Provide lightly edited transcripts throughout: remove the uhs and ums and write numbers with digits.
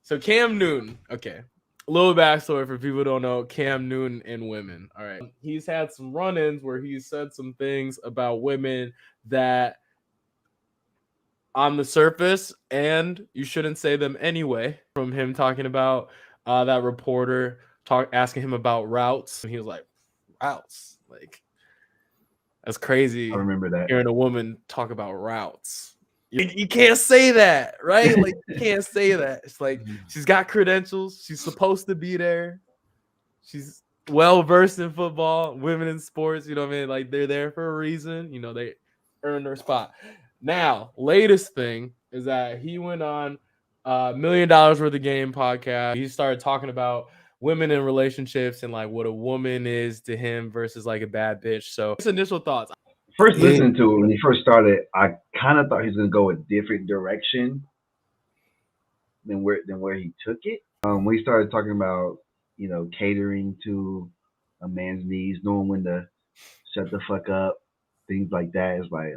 So Cam Newton, okay. A little backstory for people who don't know Cam Newton and women. All right. He's had some run-ins where he's said some things about women that on the surface, and you shouldn't say them anyway, from him talking about that reporter asking him about routes. And he was like, routes? Like, that's I crazy remember that. hearing a woman talk about routes. You can't say that, right? Like, you can't say that. It's like she's got credentials. She's supposed to be there. She's well versed in football, women in sports. You know what I mean? Like, they're there for a reason. You know, they earned their spot. Now, latest thing is that he went on $1 million worth of game podcast. He started talking about women in relationships and like what a woman is to him versus like a bad bitch. So, his initial thoughts. First listening to it when he first started, I kind of thought he was gonna go a different direction than where he took it. When he started talking about catering to a man's needs, knowing when to shut the fuck up, things like that. It's like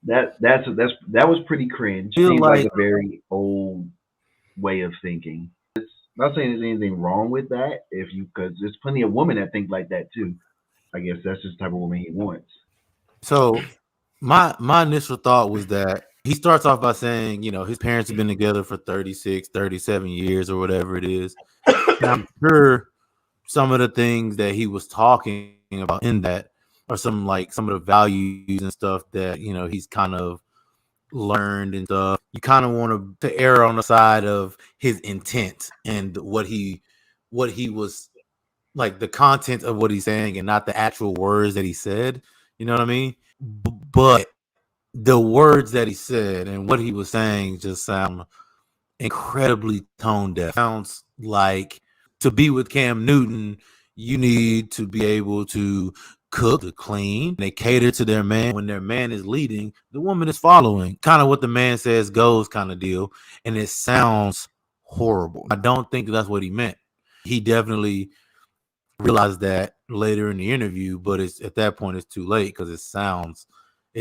that was pretty cringe. Seems like a very old way of thinking. It's not saying there's anything wrong with that because there's plenty of women that think like that too. I guess that's just the type of woman he wants. So my initial thought was that he starts off by saying, his parents have been together for 36, 37 years or whatever it is. And I'm sure some of the things that he was talking about in that are some of the values and stuff that, he's kind of learned and stuff. You kind of want to err on the side of his intent and what he was like, the content of what he's saying and not the actual words that he said. You know what I mean? But the words that he said and what he was saying just sound incredibly tone deaf. Sounds like to be with Cam Newton, you need to be able to cook, to clean. They cater to their man. When their man is leading, the woman is following. Kind of what the man says goes kind of deal. And it sounds horrible. I don't think that's what he meant. He definitely realized that later in the interview, but it's at that point it's too late because it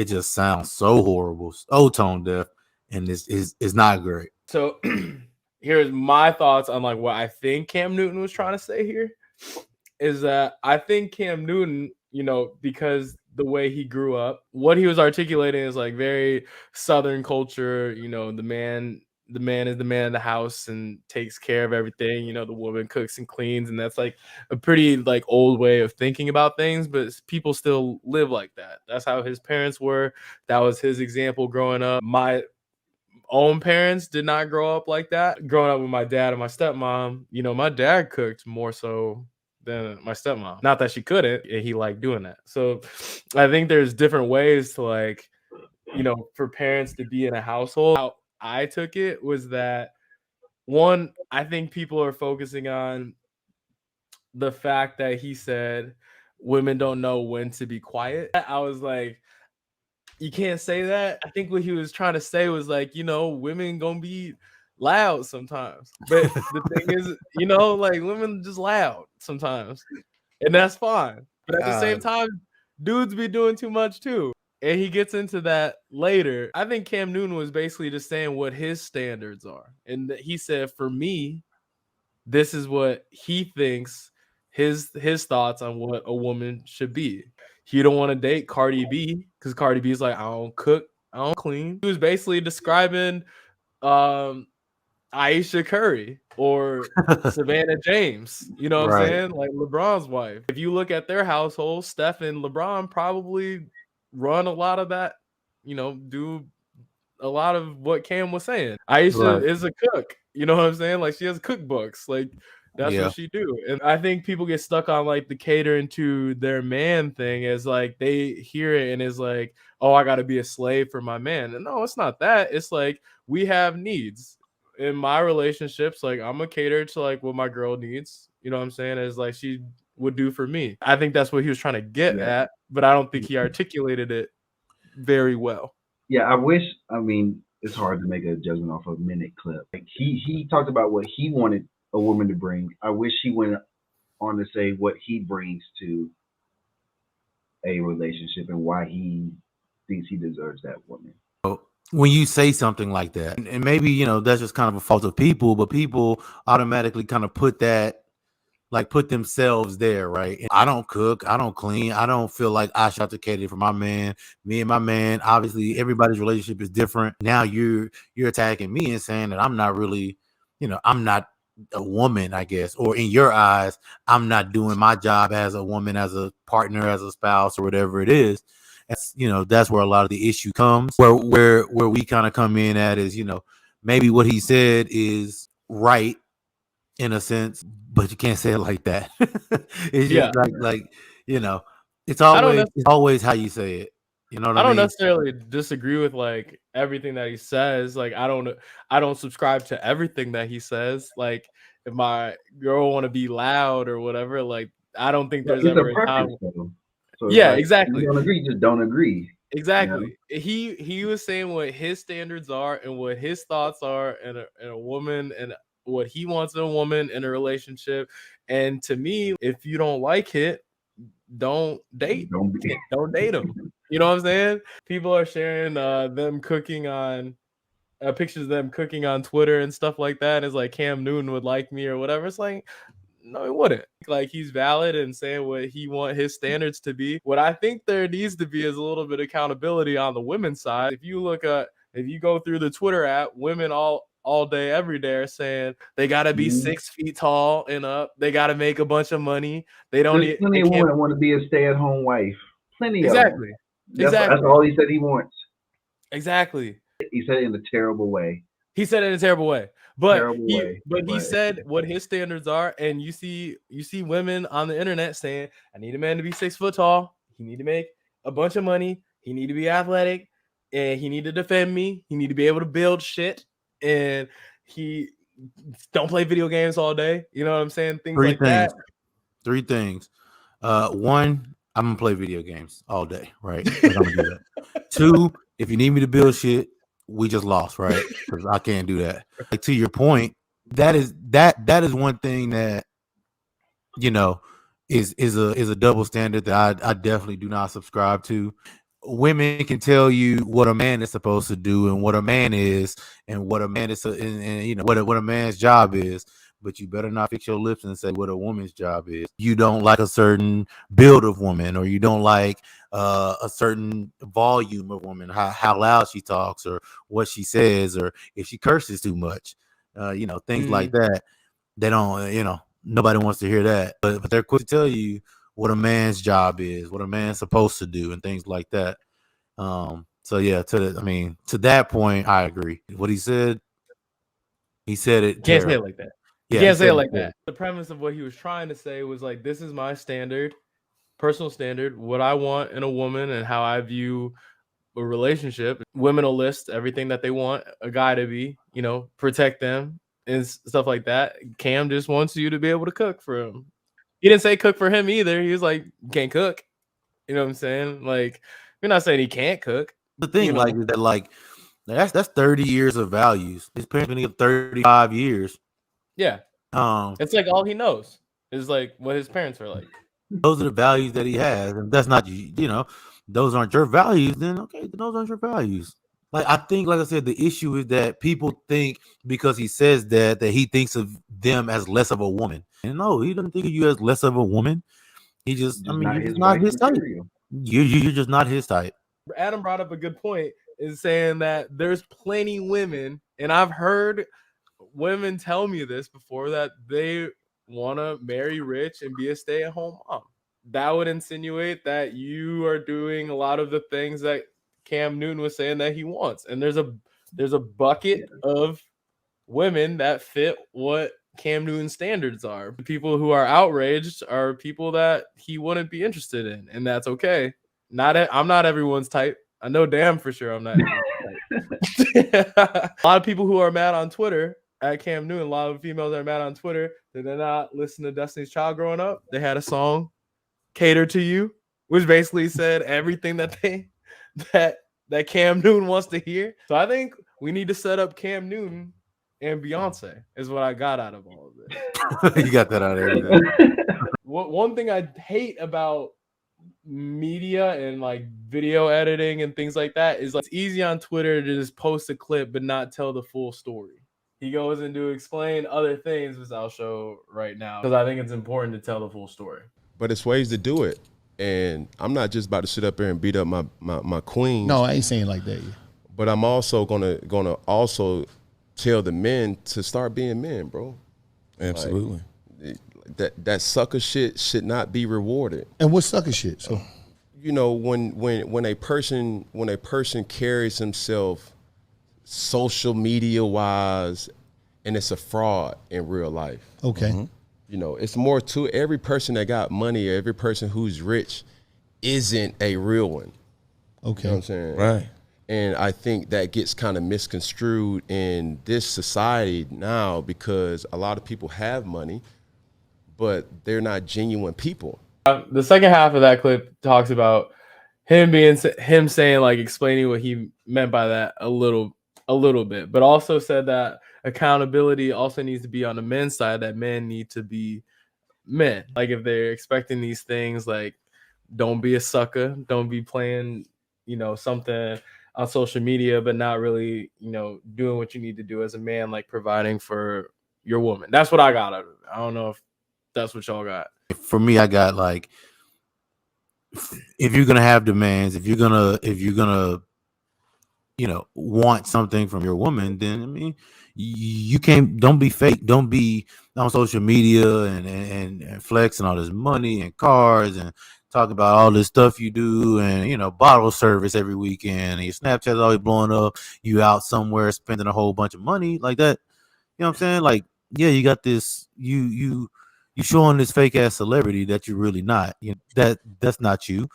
just sounds so horrible, so tone deaf, and it's not great. So here's my thoughts on like what I think Cam Newton was trying to say here is that I think Cam Newton, because the way he grew up, what he was articulating is like very Southern culture. The man is the man of the house and takes care of everything. The woman cooks and cleans, and that's like a pretty like old way of thinking about things, but people still live like that. That's how his parents were. That was his example growing up. My own parents did not grow up like that. Growing up with my dad and my stepmom, my dad cooked more so than my stepmom. Not that she couldn't, he liked doing that. So I think there's different ways to like, for parents to be in a household. How I took it was that one, I think people are focusing on the fact that he said women don't know when to be quiet. I was like, you can't say that. I think what he was trying to say was like, women gonna be loud sometimes. But the thing is, like women just loud sometimes. And that's fine. But at the same time, dudes be doing too much too. And he gets into that later. I think Cam Newton was basically just saying what his standards are. And he said, for me, this is what he thinks his thoughts on what a woman should be. He don't want to date Cardi B because Cardi B is like, I don't cook, I don't clean. He was basically describing Aisha Curry or Savannah James. You know what I'm saying? Like LeBron's wife. If you look at their household, Steph and LeBron probably run a lot of that, do a lot of what Cam was saying. Aisha is a cook. You know what I'm saying? Like she has cookbooks. Like that's what she do. And I think people get stuck on like the catering to their man thing as like they hear it and is like, oh, I gotta be a slave for my man. And no, it's not that. It's like we have needs. In my relationships, like I'm a cater to like what my girl needs. You know what I'm saying? Is like she would do for me. I think that's what he was trying to get at, but I don't think he articulated it very well. Yeah, I mean, it's hard to make a judgment off a minute clip. Like he talked about what he wanted a woman to bring. I wish he went on to say what he brings to a relationship and why he thinks he deserves that woman. when you say something like that, and maybe, you know, that's just kind of a fault of people, but people automatically kind of put that, like, put themselves there, right? And I don't cook, I don't clean, I don't feel like I should have to cater for my man. Me and my man, obviously, everybody's relationship is different. Now you're attacking me and saying that I'm not really, you know, I'm not a woman, I guess, or in your eyes, I'm not doing my job as a woman, as a partner, as a spouse, or whatever it is. That's, you know, that's where a lot of the issue comes. Where we kind of come in at is, you know, maybe what he said is right in a sense, but you can't say it like that. It's Yeah. just like, you know, it's I don't always how you say it. You know what I I don't mean? necessarily disagree with like everything that he says. Like I don't subscribe to everything that he says. Like if my girl want to be loud or whatever, like I don't think But there's it's ever a a time. preference, though. So it's Yeah, like you exactly. don't agree, just don't agree. You know? Exactly. He was saying what his standards are and what his thoughts are in a woman and what he wants in a woman in a relationship. And to me, if you don't like it, don't date. Don't be. Don't date them. You know what I'm saying? People are sharing them cooking on pictures of them cooking on Twitter and stuff like that. It's like Cam Newton would like me or whatever. It's like, no, he wouldn't. Like he's valid and saying what he want his standards to be. What I think there needs to be is a little bit of accountability on the women's side. If you go through the Twitter app, women all day, every day are saying they gotta be 6 feet tall and up. They gotta make a bunch of money. They don't There's need. plenty They of women can't. that want to be a stay-at-home wife. Plenty of them. Exactly. That's Exactly. all he said he wants. Exactly. He said it in a terrible way. He said it in a terrible way. But Terrible he way. but he said what his standards are, and you see women on the internet saying, I need a man to be 6 foot tall, he need to make a bunch of money, he need to be athletic, and he need to defend me, he need to be able to build shit, and he don't play video games all day. You know what I'm saying? Things like that. Three things. One, I'm gonna play video games all day, right? I'm gonna do that. Two, if you need me to build shit, we just lost, right? Because I can't do that. Like, to your point, that is one thing that, you know, is a double standard that I definitely do not subscribe to. Women can tell you what a man is supposed to do and what a man is and what a man is, and you know what a man's job is. But you better not fix your lips and say what a woman's job is. You don't like a certain build of woman, or you don't like a certain volume of woman, how loud she talks, or what she says, or if she curses too much, you know, things like that. They don't, you know, nobody wants to hear that, but they're quick to tell you what a man's job is, what a man's supposed to do, and things like that. So yeah, to that point, I agree. What he said it. Can't say it like that. You Yeah, can't say it like that. The premise of what he was trying to say was like, this is my standard, personal standard, what I want in a woman and how I view a relationship. Women will list everything that they want a guy to be, you know, protect them and stuff like that. Cam just wants you to be able to cook for him. He didn't say cook for him either. He was like, you can't cook. You know what I'm saying? Like, you're not saying he can't cook. The thing, you know, like that, like that's 30 years of values. His parents been here 35 years. Yeah. It's like all he knows is like what his parents are like. Those are the values that he has. And that's not, you know, those aren't your values, then okay, those aren't your values. Like, I think, like I said, the issue is that people think because he says that he thinks of them as less of a woman. And no, he doesn't think of you as less of a woman. He just, I mean, you're just not his type. You're just not his type. Adam brought up a good point, is saying that there's plenty women, and I've heard women tell me this before, that they want to marry rich and be a stay-at-home mom. That would insinuate that you are doing a lot of the things that Cam Newton was saying that he wants. And there's a bucket of women that fit what Cam Newton's standards are. The people who are outraged are people that he wouldn't be interested in, and that's okay. I'm not everyone's type. I know damn for sure I'm not everyone's type. A lot of people who are mad on Twitter at Cam Newton, a lot of females are mad on Twitter that they're not listening to Destiny's Child growing up. They had a song, Cater to You, which basically said everything that Cam Newton wants to hear. So I think we need to set up Cam Newton and Beyonce is what I got out of all of this. You got that out of there. One thing I hate about media and like video editing and things like that is like it's easy on Twitter to just post a clip but not tell the full story. He goes into explain other things, which I'll show right now because I think it's important to tell the full story. But it's ways to do it, and I'm not just about to sit up there and beat up my queens. No, I ain't saying like that. But I'm also gonna also tell the men to start being men, bro. Absolutely. Like, that sucker shit should not be rewarded. And what sucker shit? So you know, when a person carries himself social media wise, and it's a fraud in real life. Okay. You know, it's more to every person that got money, or every person who's rich isn't a real one. Okay. You know what I'm saying? Right. And I think that gets kind of misconstrued in this society now because a lot of people have money, but they're not genuine people. The second half of that clip talks about him saying like explaining what he meant by that a little bit, but also said that accountability also needs to be on the men's side, that men need to be men. Like if they're expecting these things, like don't be a sucker, don't be playing, you know, something on social media, but not really, you know, doing what you need to do as a man, like providing for your woman. That's what I got out of it. I don't know if that's what y'all got. For me, I got like, if you're gonna have demands, if you're gonna, you know, want something from your woman, then I mean, you can't. Don't be fake. Don't be on social media and flexing all this money and cars and talk about all this stuff you do and, you know, bottle service every weekend and your Snapchat's always blowing up. You out somewhere spending a whole bunch of money like that. You know what I'm saying? Like, yeah, you got this. You showing this fake ass celebrity that you're really not. You know, that's not you.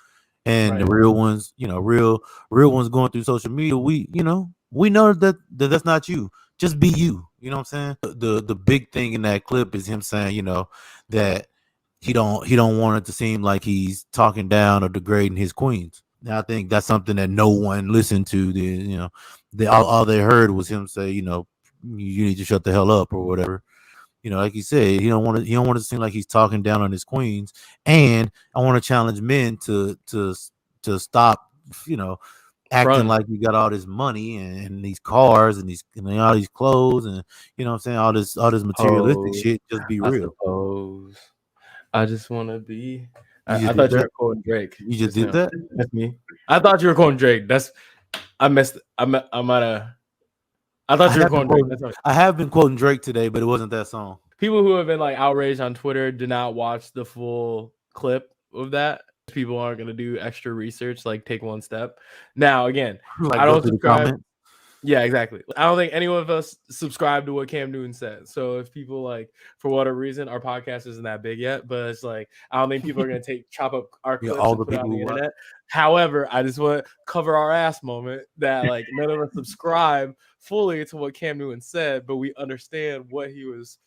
And Right. the real ones, you know, real ones going through social media. We know that that's not you. Just be you. You know what I'm saying? The big thing in that clip is him saying, you know, that he don't want it to seem like he's talking down or degrading his queens. Now I think that's something that no one listened to. You know, all they heard was him say, you know, you need to shut the hell up or whatever. You know, like he said, he don't want it to seem like he's talking down on his queens. And I want to challenge men to stop, you know, acting like you got all this money and these cars and all these clothes and, you know what I'm saying, all this materialistic shit. Just be real. Suppose. I just want to be. I just thought did you that? were quoting Drake. You just did that? That's me. I thought you were quoting Drake. I missed. I might have. I thought you were quoting Drake. That's all. I have been quoting Drake today, but it wasn't that song. People who have been like outraged on Twitter did not watch the full clip of that. People aren't going to do extra research, like take one step. Now, again, Like, I go don't through the subscribe. comments. Yeah, exactly. I don't think any of us subscribe to what Cam Newton said. So if people like, for whatever reason, our podcast isn't that big yet, but it's like, I don't think people are going to chop up our clips all and the put it on people the who watch. internet. However, I just want to cover our ass moment that like none of us subscribe fully to what Cam Newton said, but we understand what he was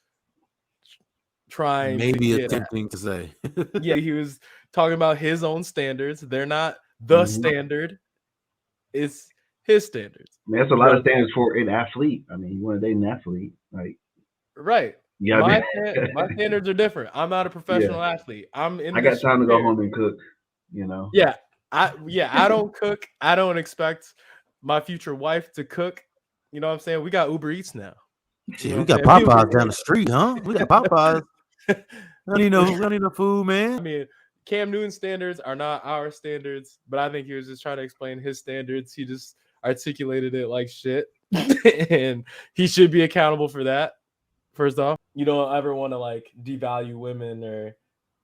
trying Maybe to get attempting to say. yeah, he was talking about his own standards. They're not the standard. It's his standards. I mean, that's a lot of standards for an athlete. I mean, you want to date an athlete, like right. yeah. My standards are different. I'm not a professional athlete. I'm in. I got time to go home and cook. You know. Yeah, I don't cook. I don't expect my future wife to cook. You know what I'm saying? We got Uber Eats now. Shit, we got Popeyes down the street, huh? We got Popeyes. We don't need no food, man. I mean, Cam Newton's standards are not our standards, but I think he was just trying to explain his standards. He just articulated it like shit, and he should be accountable for that. First off, you don't ever want to like devalue women or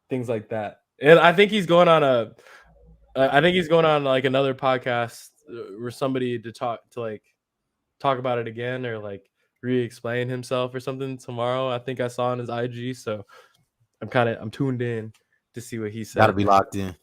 things like that. And I think he's going on like another podcast where somebody to talk about it again or like re-explain himself or something tomorrow. I think I saw on his IG, so I'm tuned in to see what he said. Gotta be locked in.